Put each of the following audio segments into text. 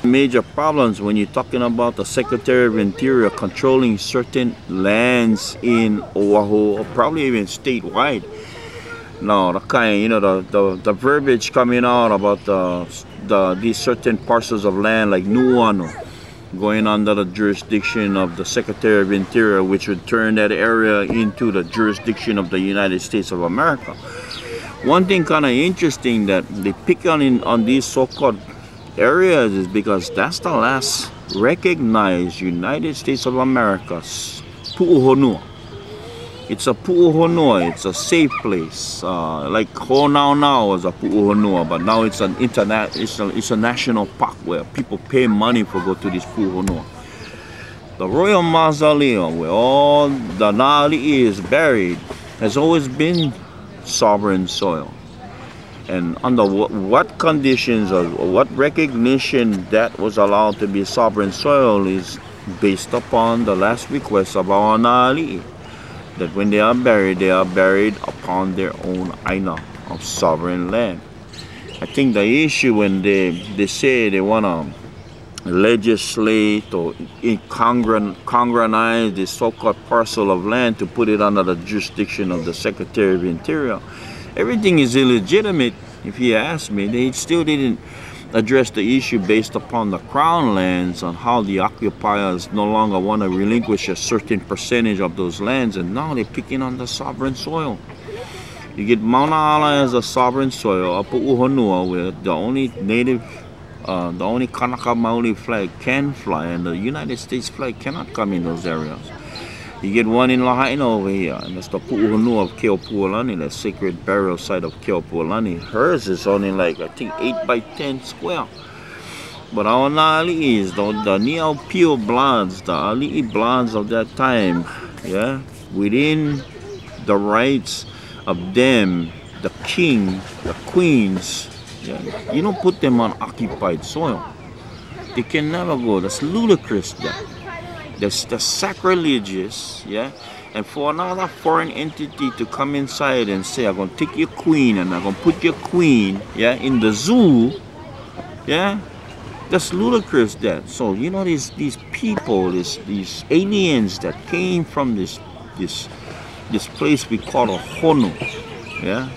Major problems when you're talking about the Secretary of Interior controlling certain lands in Oahu or probably even statewide. Now, the kind, you know, the verbiage coming out about these certain parcels of land like Nuuanu going under the jurisdiction of the Secretary of Interior, which would turn that area into the jurisdiction of the United States of America. One thing kind of interesting that they pick on these so-called areas is because that's the last recognized United States of America's pu'uhonua. It's a pu'uhonua, it's a safe place. Like Ho'onaunau was a pu'uhonua, but now it's an it's a national park where people pay money for go to this pu'uhonua. The Royal Mausoleum, where all the Na'ali'i is buried, has always been sovereign soil. And under what conditions or what recognition that was allowed to be sovereign soil is based upon the last request of our Na'ali'i, that when they are buried upon their own aina of sovereign land. I think the issue when they say they want to legislate or congrenize this so-called parcel of land to put it under the jurisdiction of the Secretary of Interior, everything is illegitimate. If you ask me, they still didn't address the issue based upon the crown lands on how the occupiers no longer want to relinquish a certain percentage of those lands, and now they're picking on the sovereign soil. You get Mauna Ala as a sovereign soil, a pu'uhonua, where the only native, the only Kanaka Maoli flag can fly, and the United States flag cannot come in those areas. You get one in Lahaina over here, and that's the pu'uhonua of Keeaumoku, that sacred burial site of Keeaumoku. Hers is only like, I think, 8 by 10 square. But our Na'ali'is, the Ni'aupio bloods, the Ali'i bloods of that time, yeah, within the rights of them, the king, the queens, yeah, you don't put them on occupied soil. They can never go. That's ludicrous. That's sacrilegious, yeah. And for another foreign entity to come inside and say, I'm gonna take your queen and I'm gonna put your queen, yeah, in the zoo, yeah, that's ludicrous. That so you know these people, these aliens that came from this place we call a honu, yeah.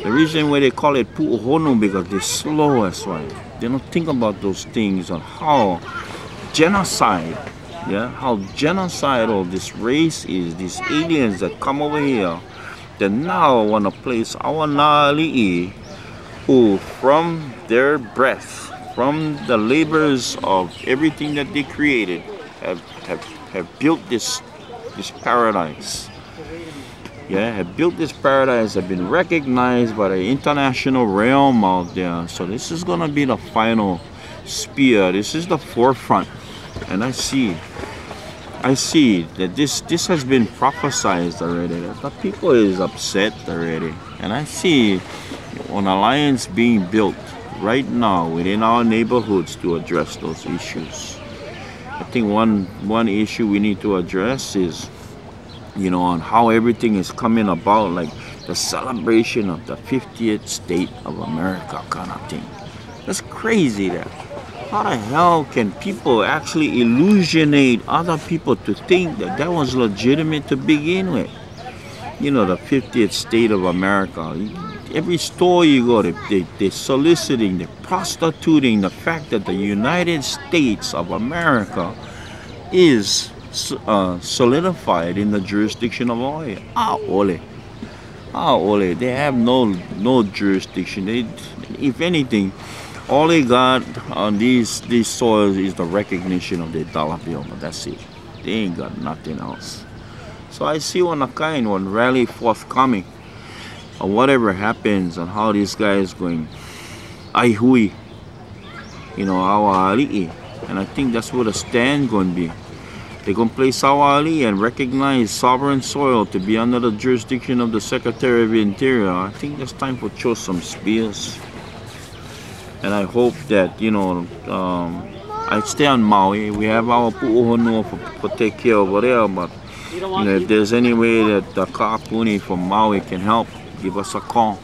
The reason why they call it pu'uhonu because they're slow as well. They don't think about those things on how genocide. Yeah, how genocidal this race is, these aliens that come over here that now want to place our Na'ali'i, who from their breath, from the labors of everything that they created, have built this paradise. Yeah, have built this paradise, have been recognized by the international realm out there. So this is gonna be the final spear. This is the forefront. And I see that this has been prophesized already. That the people is upset already. And I see an alliance being built right now within our neighborhoods to address those issues. I think one issue we need to address is, you know, on how everything is coming about, like the celebration of the 50th state of America kind of thing. That's crazy that. How the hell can people actually illusionate other people to think that that was legitimate to begin with? You know, the 50th state of America. Every store you go, they're soliciting, they're prostituting the fact that the United States of America is solidified in the jurisdiction of Hawaii. Ole. They have no jurisdiction. If anything, all they got on these soils is the recognition of their dollar bill, but that's it. They ain't got nothing else. So I see one rally forthcoming, or whatever happens, and how these guys going, aihui, you know, our ali'i, and I think that's where the stand going to be. They're going to place our ali'i and recognize sovereign soil to be under the jurisdiction of the Secretary of Interior. I think it's time for choose some spears. And I hope that, you know, I stay on Maui. We have our pu'uhonua for take care over there, but you know, if there's any way that the Ka'apuni from Maui can help, give us a call.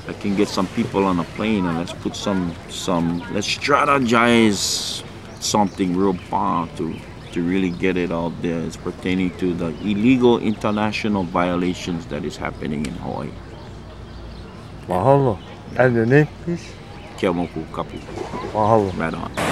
I can get some people on a plane and let's put let's strategize something real bomb to really get it out there. It's pertaining to the illegal international violations that is happening in Hawaii. Mahalo. And your name, please? Keeaumoku kapu. Mahalo. Right on.